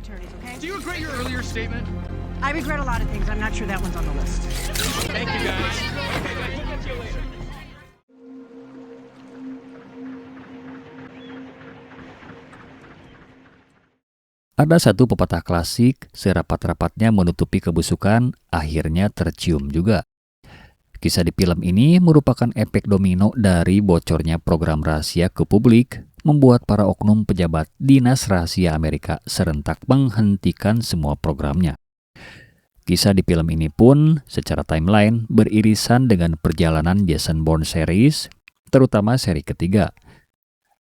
attorneys, okay? Do you regret your earlier statement? I regret a lot of things. I'm not sure that one's on the list. Thank you, guys. Okay, guys, we'll get to you later. Ada satu pepatah klasik, serapat-rapatnya menutupi kebusukan, akhirnya tercium juga. Kisah di film ini merupakan efek domino dari bocornya program rahasia ke publik, membuat para oknum pejabat Dinas Rahasia Amerika serentak menghentikan semua programnya. Kisah di film ini pun secara timeline beririsan dengan perjalanan Jason Bourne series, terutama seri ketiga.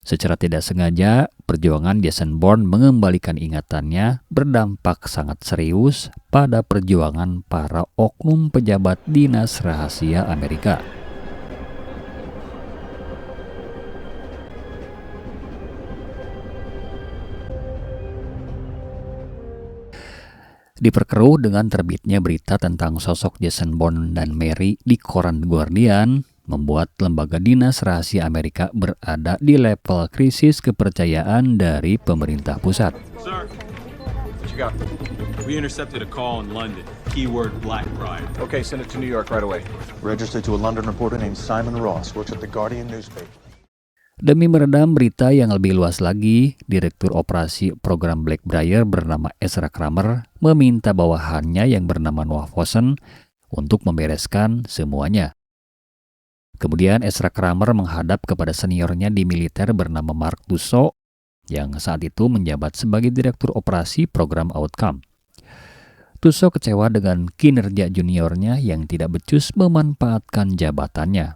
Secara tidak sengaja, perjuangan Jason Bourne mengembalikan ingatannya berdampak sangat serius pada perjuangan para oknum pejabat Dinas Rahasia Amerika. Diperkeruh dengan terbitnya berita tentang sosok Jason Bourne dan Mary di koran The Guardian, membuat lembaga Dinas Rahasia Amerika berada di level krisis kepercayaan dari pemerintah pusat. Sir, what you got? We intercepted a call in London. Keyword Black Pride. Okay, send it to New York right away. Registered to a London reporter named Simon Ross, works at the Guardian newspaper. Demi meredam berita yang lebih luas lagi, Direktur Operasi Program Blackbriar bernama Ezra Kramer meminta bawahannya yang bernama Noah Fossen untuk membereskan semuanya. Kemudian Ezra Kramer menghadap kepada seniornya di militer bernama Mark Tusso yang saat itu menjabat sebagai Direktur Operasi Program Outcome. Tusso kecewa dengan kinerja juniornya yang tidak becus memanfaatkan jabatannya.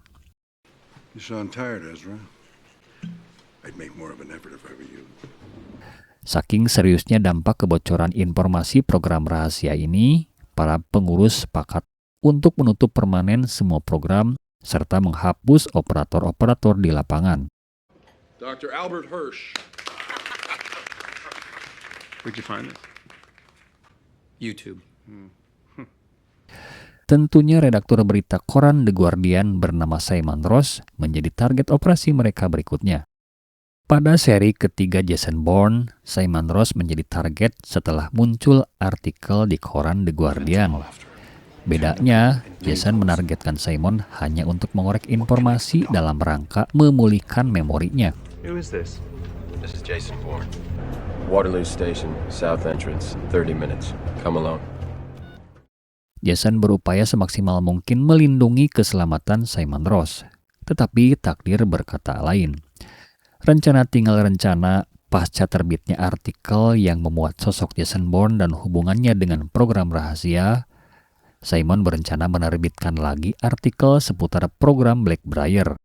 You sound tired, Ezra. I'd make more of an effort if I were you. Saking seriusnya dampak kebocoran informasi program rahasia ini, para pengurus sepakat untuk menutup permanen semua program serta menghapus operator-operator di lapangan. Dr. Albert Hirsch. Where'd you find this? YouTube. Tentunya redaktur berita koran The Guardian bernama Simon Ross menjadi target operasi mereka berikutnya. Pada seri ketiga Jason Bourne, Simon Ross menjadi target setelah muncul artikel di koran The Guardian. Bedanya, Jason menargetkan Simon hanya untuk mengorek informasi dalam rangka memulihkan memorinya. Who is this? This is Jason Bourne. Waterloo Station, South Entrance, 30 minutes. Come alone. Jason berupaya semaksimal mungkin melindungi keselamatan Simon Ross, tetapi takdir berkata lain. Rencana tinggal rencana pasca terbitnya artikel yang memuat sosok Jason Bourne dan hubungannya dengan program rahasia, Simon berencana menerbitkan lagi artikel seputar program Blackbriar.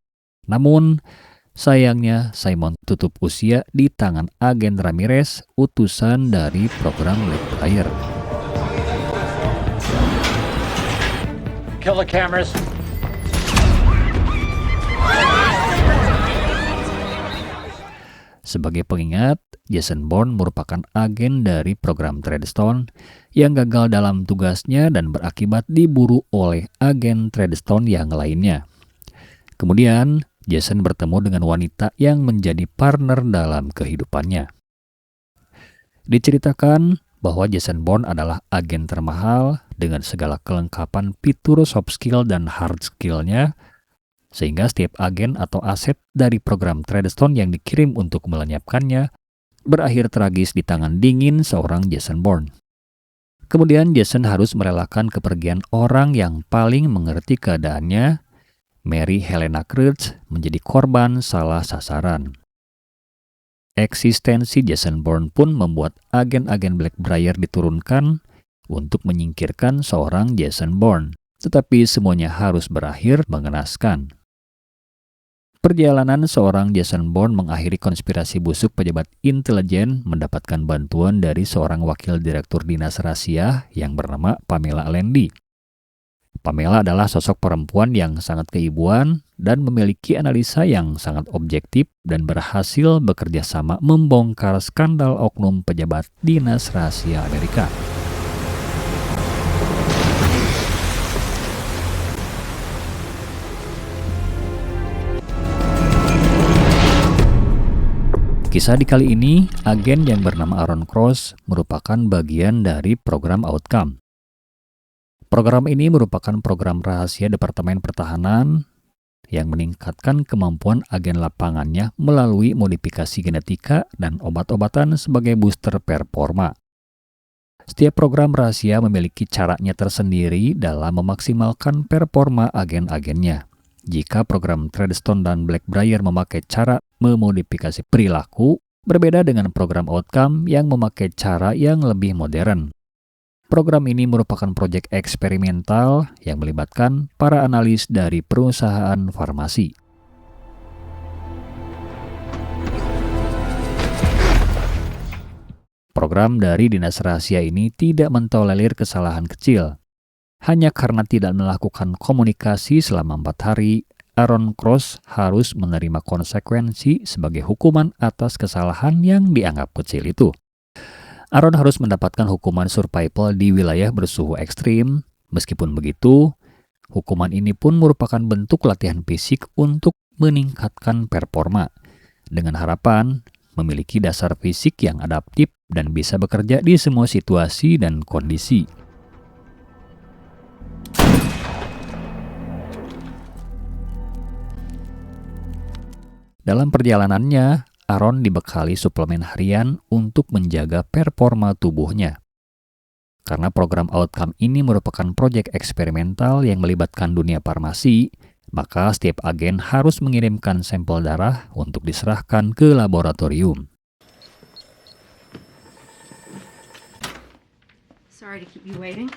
Namun, sayangnya Simon tutup usia di tangan agen Ramirez, utusan dari program Blackbriar. Kill the cameras. Sebagai pengingat, Jason Bourne merupakan agen dari program Treadstone yang gagal dalam tugasnya dan berakibat diburu oleh agen Treadstone yang lainnya. Kemudian, Jason bertemu dengan wanita yang menjadi partner dalam kehidupannya. Diceritakan bahwa Jason Bourne adalah agen termahal dengan segala kelengkapan fitur soft skill dan hard skill-nya, sehingga setiap agen atau aset dari program Treadstone yang dikirim untuk melenyapkannya berakhir tragis di tangan dingin seorang Jason Bourne. Kemudian Jason harus merelakan kepergian orang yang paling mengerti keadaannya, Mary Helena Crutch, menjadi korban salah sasaran. Eksistensi Jason Bourne pun membuat agen-agen Blackbriar diturunkan untuk menyingkirkan seorang Jason Bourne, tetapi semuanya harus berakhir mengenaskan. Perjalanan seorang Jason Bourne mengakhiri konspirasi busuk pejabat intelijen mendapatkan bantuan dari seorang wakil direktur dinas rahasia yang bernama Pamela Landy. Pamela adalah sosok perempuan yang sangat keibuan dan memiliki analisa yang sangat objektif dan berhasil bekerja sama membongkar skandal oknum pejabat dinas rahasia Amerika. Kisah di kali ini, agen yang bernama Aaron Cross merupakan bagian dari program Outcome. Program ini merupakan program rahasia Departemen Pertahanan yang meningkatkan kemampuan agen lapangannya melalui modifikasi genetika dan obat-obatan sebagai booster performa. Setiap program rahasia memiliki caranya tersendiri dalam memaksimalkan performa agen-agennya. Jika program Treadstone dan Blackbriar memakai cara memodifikasi perilaku, berbeda dengan program Outcome yang memakai cara yang lebih modern. Program ini merupakan proyek eksperimental yang melibatkan para analis dari perusahaan farmasi. Program dari Dinas Rahasia ini tidak mentolerir kesalahan kecil. Hanya karena tidak melakukan komunikasi selama 4 hari, Aaron Cross harus menerima konsekuensi sebagai hukuman atas kesalahan yang dianggap kecil itu. Aaron harus mendapatkan hukuman survival di wilayah bersuhu ekstrim. Meskipun begitu, hukuman ini pun merupakan bentuk latihan fisik untuk meningkatkan performa, dengan harapan memiliki dasar fisik yang adaptif dan bisa bekerja di semua situasi dan kondisi. Dalam perjalanannya, Aaron dibekali suplemen harian untuk menjaga performa tubuhnya. Karena program Outcome ini merupakan proyek eksperimental yang melibatkan dunia farmasi, maka setiap agen harus mengirimkan sampel darah untuk diserahkan ke laboratorium. Sorry to keep you waiting.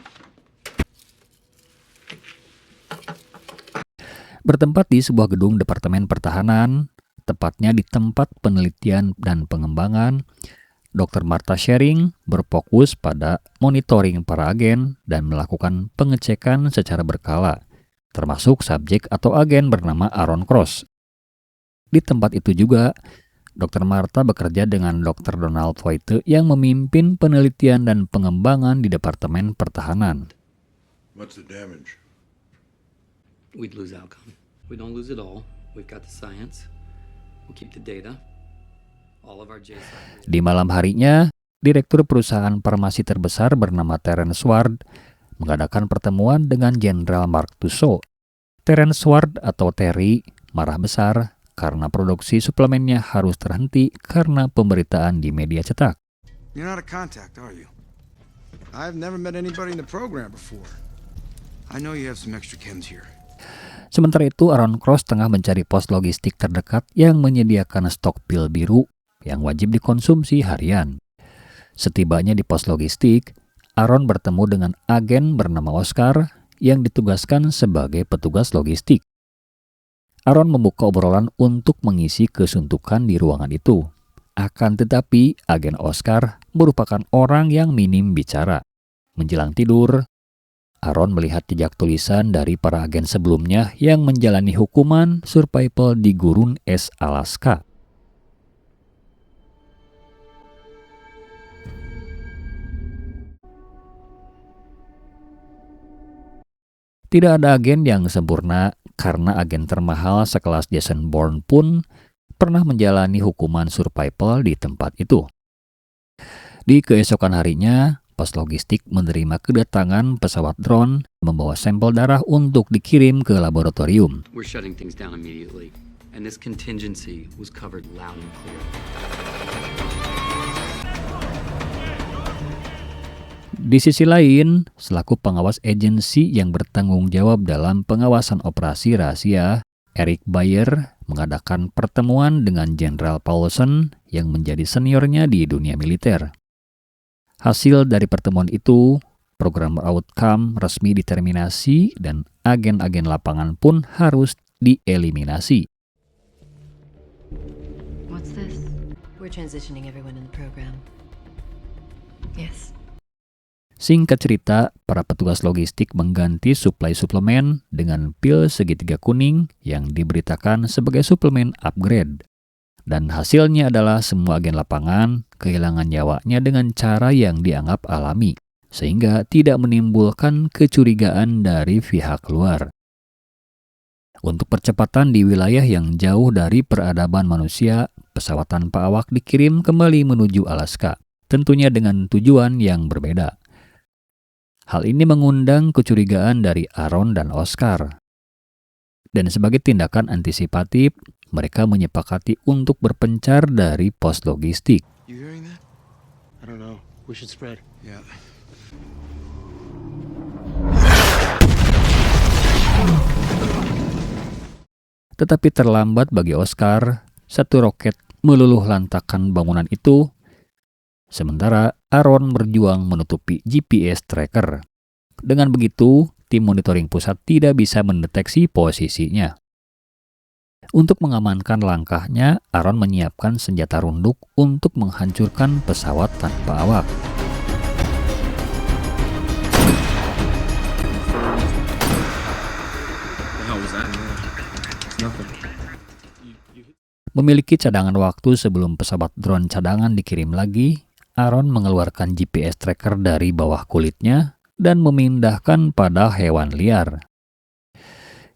Bertempat di sebuah gedung Departemen Pertahanan, tepatnya di tempat penelitian dan pengembangan, Dr. Martha Schering berfokus pada monitoring para agen dan melakukan pengecekan secara berkala, termasuk subjek atau agen bernama Aaron Cross. Di tempat itu juga, Dr. Martha bekerja dengan Dr. Donald Voigt yang memimpin penelitian dan pengembangan di Departemen Pertahanan. What's the damage? We'd lose Outcome. We don't lose it all. We've got the science. We'll keep the data. All of our JSON. Di malam harinya, direktur perusahaan farmasi terbesar bernama Terence Ward mengadakan pertemuan dengan Jenderal Mark Tussaud. Terence Ward atau Terry marah besar karena produksi suplemennya harus terhenti karena pemberitaan di media cetak. You're not a contact, are you? I've never met anybody in the program before. I know you have some extra chems here. Sementara itu, Aaron Cross tengah mencari pos logistik terdekat yang menyediakan stok pil biru yang wajib dikonsumsi harian. Setibanya di pos logistik, Aaron bertemu dengan agen bernama Oscar yang ditugaskan sebagai petugas logistik. Aaron membuka obrolan untuk mengisi kesuntukan di ruangan itu. Akan tetapi, agen Oscar merupakan orang yang minim bicara. Menjelang tidur, Aaron melihat jejak tulisan dari para agen sebelumnya yang menjalani hukuman survival di gurun es Alaska. Tidak ada agen yang sempurna karena agen termahal sekelas Jason Bourne pun pernah menjalani hukuman survival di tempat itu. Di keesokan harinya, pos logistik menerima kedatangan pesawat drone membawa sampel darah untuk dikirim ke laboratorium. We're shutting things down immediately, and this contingency was covered loud and clear. Di sisi lain, selaku pengawas agensi yang bertanggung jawab dalam pengawasan operasi rahasia, Eric Bayer mengadakan pertemuan dengan Jenderal Paulson yang menjadi seniornya di dunia militer. Hasil dari pertemuan itu, program Outcome resmi diterminasi dan agen-agen lapangan pun harus dieliminasi. What's this? We're transitioning everyone in the program. Yes. Singkat cerita, para petugas logistik mengganti suplai suplemen dengan pil segitiga kuning yang diberitakan sebagai suplemen upgrade. Dan hasilnya adalah semua agen lapangan kehilangan nyawanya dengan cara yang dianggap alami, sehingga tidak menimbulkan kecurigaan dari pihak luar. Untuk percepatan di wilayah yang jauh dari peradaban manusia, pesawat tanpa awak dikirim kembali menuju Alaska, tentunya dengan tujuan yang berbeda. Hal ini mengundang kecurigaan dari Aaron dan Oscar. Dan sebagai tindakan antisipatif, mereka menyepakati untuk berpencar dari pos logistik. You hearing that? I don't know. We should spread. Yeah. Tetapi terlambat bagi Oscar, satu roket meluluh lantakan bangunan itu, sementara Aaron berjuang menutupi GPS tracker. Dengan begitu, tim monitoring pusat tidak bisa mendeteksi posisinya. Untuk mengamankan langkahnya, Aaron menyiapkan senjata runduk untuk menghancurkan pesawat tanpa awak. The hell was that? Nothing. Memiliki cadangan waktu sebelum pesawat drone cadangan dikirim lagi, Aaron mengeluarkan GPS tracker dari bawah kulitnya dan memindahkan pada hewan liar.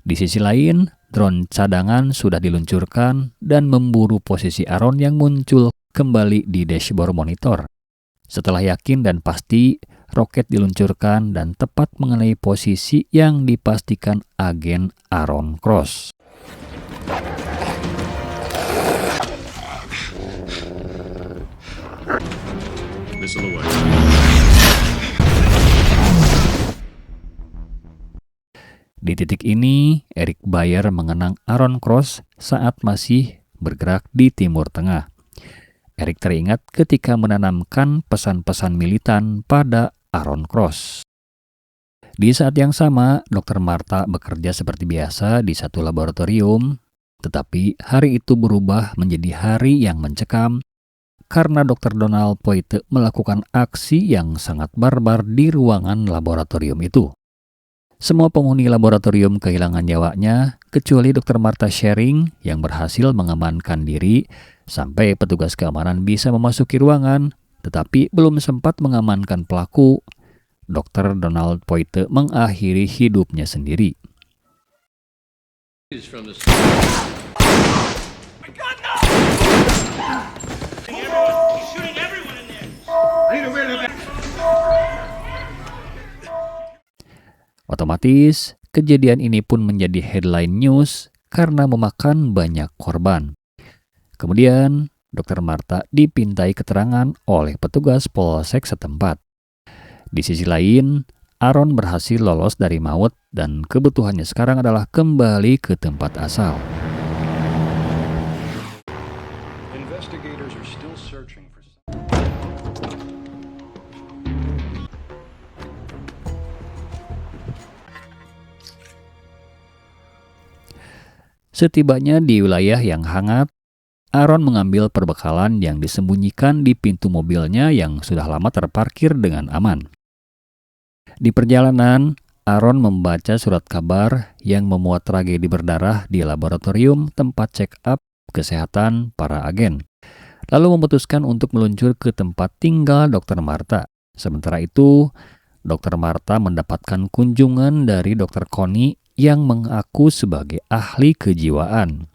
Di sisi lain, drone cadangan sudah diluncurkan dan memburu posisi Aaron yang muncul kembali di dashboard monitor. Setelah yakin dan pasti, roket diluncurkan dan tepat mengenai posisi yang dipastikan agen Aaron Cross. Missile away. Di titik ini, Eric Bayer mengenang Aaron Cross saat masih bergerak di Timur Tengah. Eric teringat ketika menanamkan pesan-pesan militan pada Aaron Cross. Di saat yang sama, Dr. Martha bekerja seperti biasa di satu laboratorium, tetapi hari itu berubah menjadi hari yang mencekam karena Dr. Donald Poite melakukan aksi yang sangat barbar di ruangan laboratorium itu. Semua penghuni laboratorium kehilangan nyawanya, kecuali Dr. Martha Sharing yang berhasil mengamankan diri sampai petugas keamanan bisa memasuki ruangan, tetapi belum sempat mengamankan pelaku. Dr. Donald Poite mengakhiri hidupnya sendiri. Otomatis, kejadian ini pun menjadi headline news karena memakan banyak korban. Kemudian, Dr. Martha dipintai keterangan oleh petugas polsek setempat. Di sisi lain, Aaron berhasil lolos dari maut dan kebutuhannya sekarang adalah kembali ke tempat asal. Investigators are still searching for Setibanya di wilayah yang hangat, Aaron mengambil perbekalan yang disembunyikan di pintu mobilnya yang sudah lama terparkir dengan aman. Di perjalanan, Aaron membaca surat kabar yang memuat tragedi berdarah di laboratorium tempat check-up kesehatan para agen, lalu memutuskan untuk meluncur ke tempat tinggal Dr. Martha. Sementara itu, Dr. Martha mendapatkan kunjungan dari Dr. Connie yang mengaku sebagai ahli kejiwaan.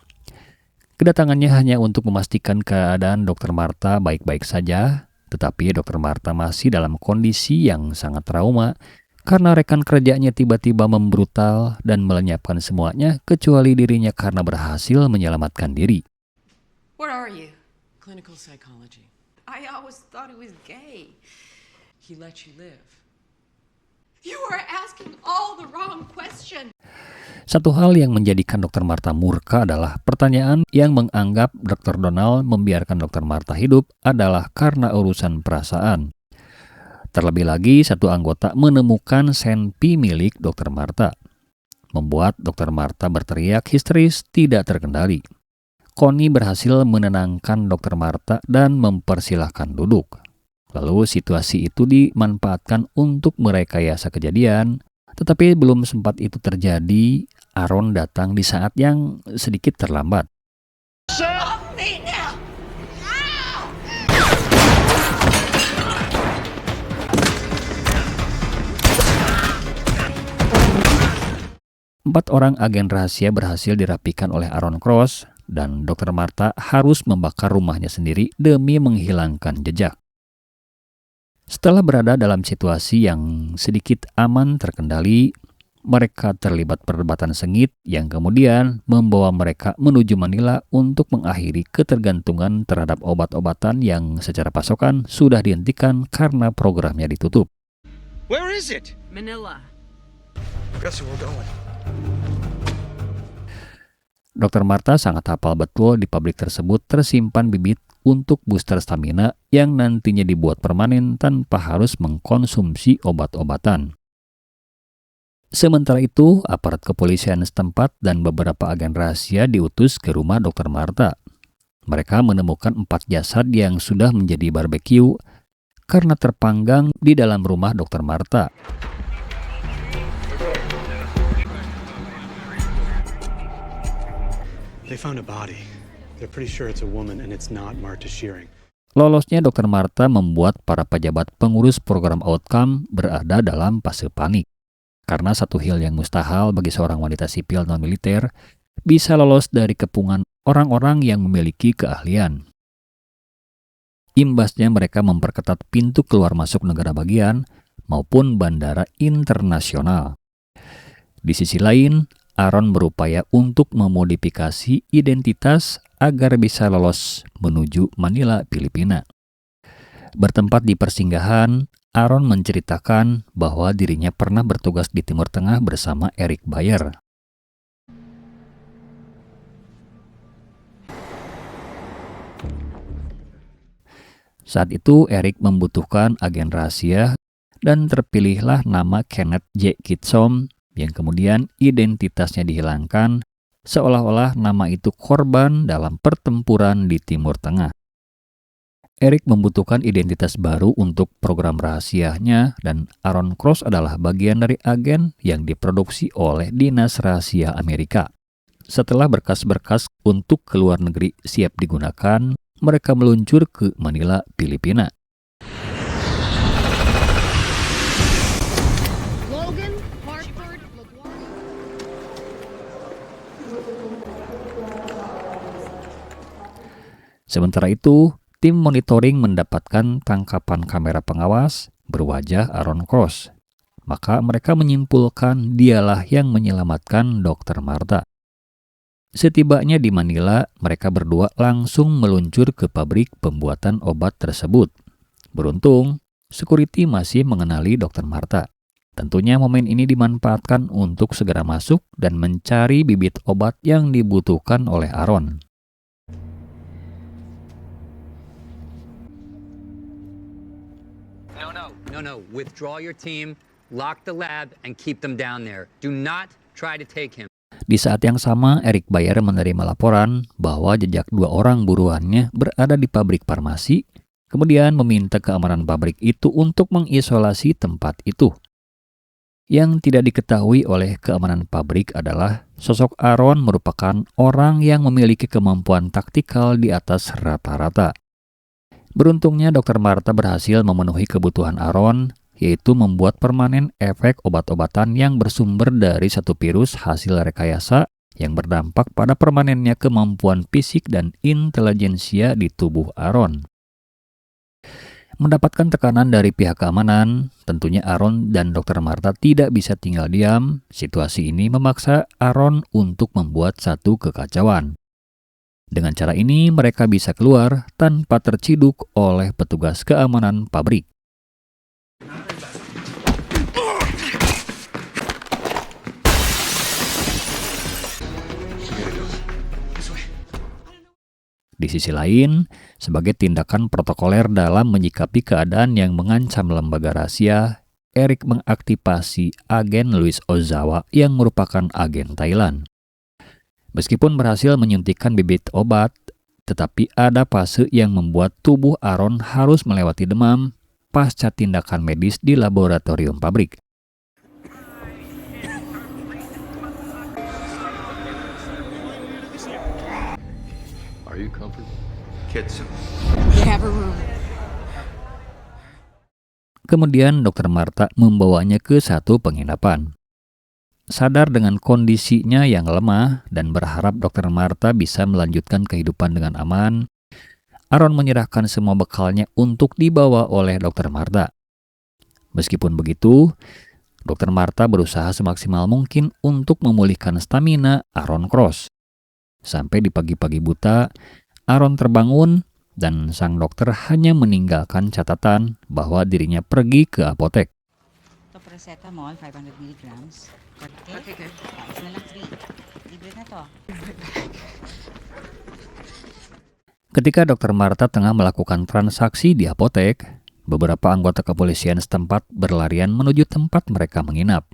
Kedatangannya hanya untuk memastikan keadaan Dr. Martha baik-baik saja, tetapi Dr. Martha masih dalam kondisi yang sangat trauma karena rekan kerjanya tiba-tiba membrutal dan melenyapkan semuanya kecuali dirinya karena berhasil menyelamatkan diri. What are you? Clinical psychology. I always thought he was gay. He let you live. You are asking all the wrong questions. Satu hal yang menjadikan Dr. Martha murka adalah pertanyaan yang menganggap Dr. Donald membiarkan Dr. Martha hidup adalah karena urusan perasaan. Terlebih lagi, satu anggota menemukan senpi milik Dr. Martha, membuat Dr. Martha berteriak histeris tidak terkendali. Connie berhasil menenangkan Dr. Martha dan mempersilahkan duduk. Lalu situasi itu dimanfaatkan untuk merekayasa kejadian, tetapi belum sempat itu terjadi, Aaron datang di saat yang sedikit terlambat. Stop me now! 4 orang agen rahasia berhasil dirapikan oleh Aaron Cross, dan Dr. Marta harus membakar rumahnya sendiri demi menghilangkan jejak. Setelah berada dalam situasi yang sedikit aman terkendali, mereka terlibat perdebatan sengit yang kemudian membawa mereka menuju Manila untuk mengakhiri ketergantungan terhadap obat-obatan yang secara pasokan sudah dihentikan karena programnya ditutup. Where is it? Manila. That's where we're going. Dr. Marta sangat hafal betul di pabrik tersebut tersimpan bibit untuk booster stamina yang nantinya dibuat permanen tanpa harus mengkonsumsi obat-obatan. Sementara itu, aparat kepolisian setempat dan beberapa agen rahasia diutus ke rumah Dr. Marta. Mereka menemukan 4 jasad yang sudah menjadi barbeque karena terpanggang di dalam rumah Dr. Marta. They found a body. They're pretty sure it's a woman and it's not Marta Shearing. Lolosnya Dr. Marta membuat para pejabat pengurus program outcome berada dalam fase panik. Karena satu hal yang mustahil bagi seorang wanita sipil non-militer bisa lolos dari kepungan orang-orang yang memiliki keahlian. Imbasnya mereka memperketat pintu keluar masuk negara bagian maupun bandara internasional. Di sisi lain, Aaron berupaya untuk memodifikasi identitas agar bisa lolos menuju Manila, Filipina. Bertempat di persinggahan, Aaron menceritakan bahwa dirinya pernah bertugas di Timur Tengah bersama Eric Bayer. Saat itu Eric membutuhkan agen rahasia dan terpilihlah nama Kenneth J. Kitsom yang kemudian identitasnya dihilangkan seolah-olah nama itu korban dalam pertempuran di Timur Tengah. Eric membutuhkan identitas baru untuk program rahasianya dan Aaron Cross adalah bagian dari agen yang diproduksi oleh Dinas Rahasia Amerika. Setelah berkas-berkas untuk ke luar negeri siap digunakan, mereka meluncur ke Manila, Filipina. Logan, Hartford, LaGuardia. Sementara itu, tim monitoring mendapatkan tangkapan kamera pengawas berwajah Aaron Cross. Maka mereka menyimpulkan dialah yang menyelamatkan Dr. Marta. Setibanya di Manila, mereka berdua langsung meluncur ke pabrik pembuatan obat tersebut. Beruntung, security masih mengenali Dr. Marta. Tentunya momen ini dimanfaatkan untuk segera masuk dan mencari bibit obat yang dibutuhkan oleh Aaron. No, withdraw your team, lock the lab, and keep them down there. Do not try to take him. Di saat yang sama, Eric Bayer menerima laporan bahwa jejak 2 orang buruannya berada di pabrik farmasi, kemudian meminta keamanan pabrik itu untuk mengisolasi tempat itu. Yang tidak diketahui oleh keamanan pabrik adalah sosok Aaron merupakan orang yang memiliki kemampuan taktikal di atas rata-rata. Beruntungnya Dr. Marta berhasil memenuhi kebutuhan Aaron, yaitu membuat permanen efek obat-obatan yang bersumber dari satu virus hasil rekayasa yang berdampak pada permanennya kemampuan fisik dan intelijensia di tubuh Aaron. Mendapatkan tekanan dari pihak keamanan, tentunya Aaron dan Dr. Marta tidak bisa tinggal diam. Situasi ini memaksa Aaron untuk membuat satu kekacauan. Dengan cara ini, mereka bisa keluar tanpa terciduk oleh petugas keamanan pabrik. Di sisi lain, sebagai tindakan protokoler dalam menyikapi keadaan yang mengancam lembaga rahasia, Eric mengaktifasi agen Louis Ozawa yang merupakan agen Thailand. Meskipun berhasil menyuntikkan bibit obat, tetapi ada fase yang membuat tubuh Aaron harus melewati demam pasca tindakan medis di laboratorium pabrik. Are you comfortable? Kitson. You have a room. Kemudian Dr. Marta membawanya ke satu penginapan. Sadar dengan kondisinya yang lemah dan berharap Dr. Martha bisa melanjutkan kehidupan dengan aman, Aaron menyerahkan semua bekalnya untuk dibawa oleh Dr. Martha. Meskipun begitu, Dr. Martha berusaha semaksimal mungkin untuk memulihkan stamina Aaron Cross. Sampai di pagi-pagi buta, Aaron terbangun dan sang dokter hanya meninggalkan catatan bahwa dirinya pergi ke apotek. Paracetamol, 500 milligrams. Okay. Tapos na lang 3. Libre na to. Ketika Dr. Martha tengah melakukan transaksi di apotek, beberapa anggota kepolisian setempat berlarian menuju tempat mereka menginap.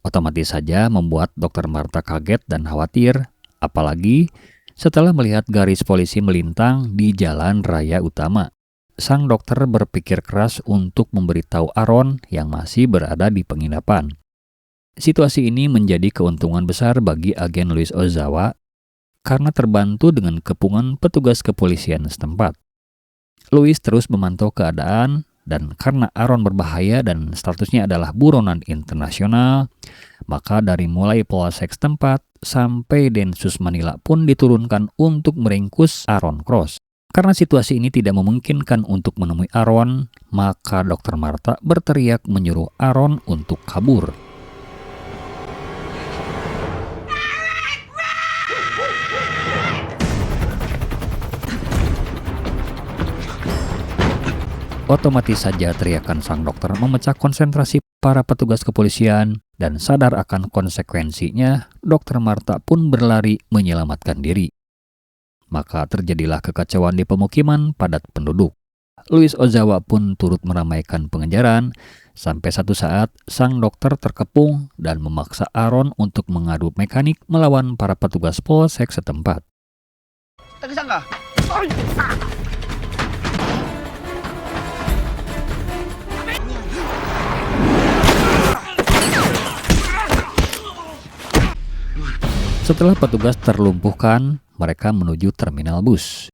Otomatis saja membuat Dr. Martha kaget dan khawatir, apalagi setelah melihat garis polisi melintang di jalan raya utama. Sang dokter berpikir keras untuk memberitahu Aaron yang masih berada di penginapan. Situasi ini menjadi keuntungan besar bagi agen Luis Ozawa karena terbantu dengan kepungan petugas kepolisian setempat. Luis terus memantau keadaan dan karena Aaron berbahaya dan statusnya adalah buronan internasional, maka dari mulai polsek setempat sampai Densus Manila pun diturunkan untuk meringkus Aaron Cross. Karena situasi ini tidak memungkinkan untuk menemui Aaron, maka Dr. Martha berteriak menyuruh Aaron untuk kabur. Otomatis saja teriakan sang dokter memecah konsentrasi para petugas kepolisian dan sadar akan konsekuensinya, Dr. Martha pun berlari menyelamatkan diri. Maka terjadilah kekacauan di pemukiman padat penduduk. Luis Ozawa pun turut meramaikan pengejaran, sampai satu saat sang dokter terkepung dan memaksa Aaron untuk mengadu mekanik melawan para petugas polsek setempat. Tagisan ka? Setelah petugas terlumpuhkan, mereka menuju terminal bus.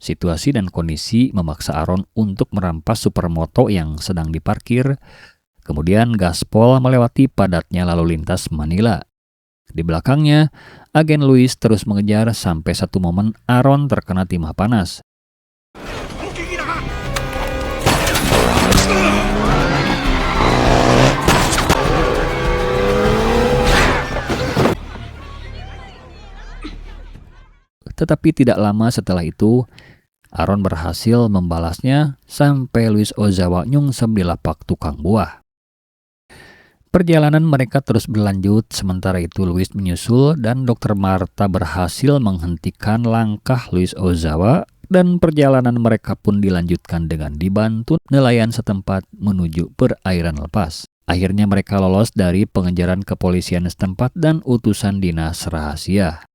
Situasi dan kondisi memaksa Aaron untuk merampas supermoto yang sedang diparkir, kemudian gaspol melewati padatnya lalu lintas Manila. Di belakangnya, agen Luis terus mengejar sampai satu momen Aaron terkena timah panas. Tetapi tidak lama setelah itu, Aaron berhasil membalasnya sampai Luis Ozawa nyungsep di lapak tukang buah. Perjalanan mereka terus berlanjut, sementara itu Luis menyusul dan Dr. Martha berhasil menghentikan langkah Luis Ozawa dan perjalanan mereka pun dilanjutkan dengan dibantu nelayan setempat menuju perairan lepas. Akhirnya mereka lolos dari pengejaran kepolisian setempat dan utusan dinas rahasia.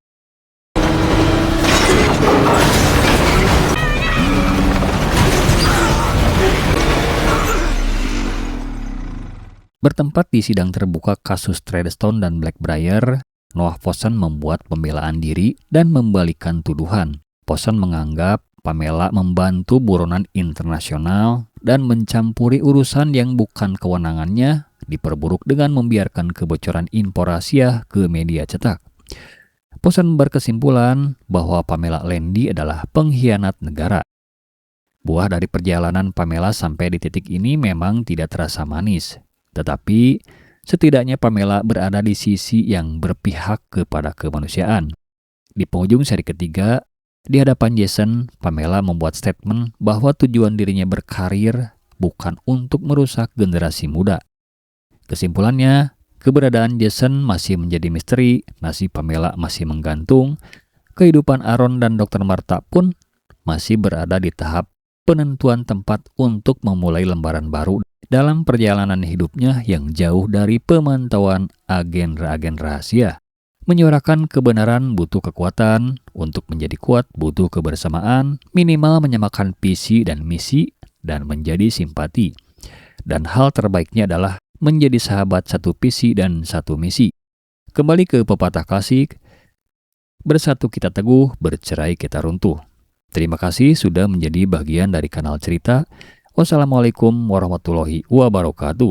Bertempat di sidang terbuka kasus Treadstone dan Blackbriar, Noah Posen membuat pembelaan diri dan membalikan tuduhan. Posen menganggap Pamela membantu buronan internasional dan mencampuri urusan yang bukan kewenangannya, diperburuk dengan membiarkan kebocoran impor Asia ke media cetak. Posen berkesimpulan bahwa Pamela Landy adalah pengkhianat negara. Buah dari perjalanan Pamela sampai di titik ini memang tidak terasa manis. Tetapi, setidaknya Pamela berada di sisi yang berpihak kepada kemanusiaan. Di penghujung seri ketiga, di hadapan Jason, Pamela membuat statement bahwa tujuan dirinya berkarir bukan untuk merusak generasi muda. Kesimpulannya, keberadaan Jason masih menjadi misteri, nasib Pamela masih menggantung, kehidupan Aaron dan Dr. Martha pun masih berada di tahap penentuan tempat untuk memulai lembaran baru dalam perjalanan hidupnya yang jauh dari pemantauan agen-agen rahasia. Menyuarakan kebenaran butuh kekuatan, untuk menjadi kuat butuh kebersamaan, minimal menyamakan visi dan misi, dan menjadi simpati. Dan hal terbaiknya adalah menjadi sahabat satu visi dan satu misi. Kembali ke pepatah klasik, bersatu kita teguh, bercerai kita runtuh. Terima kasih sudah menjadi bagian dari kanal cerita. Wassalamualaikum warahmatullahi wabarakatuh.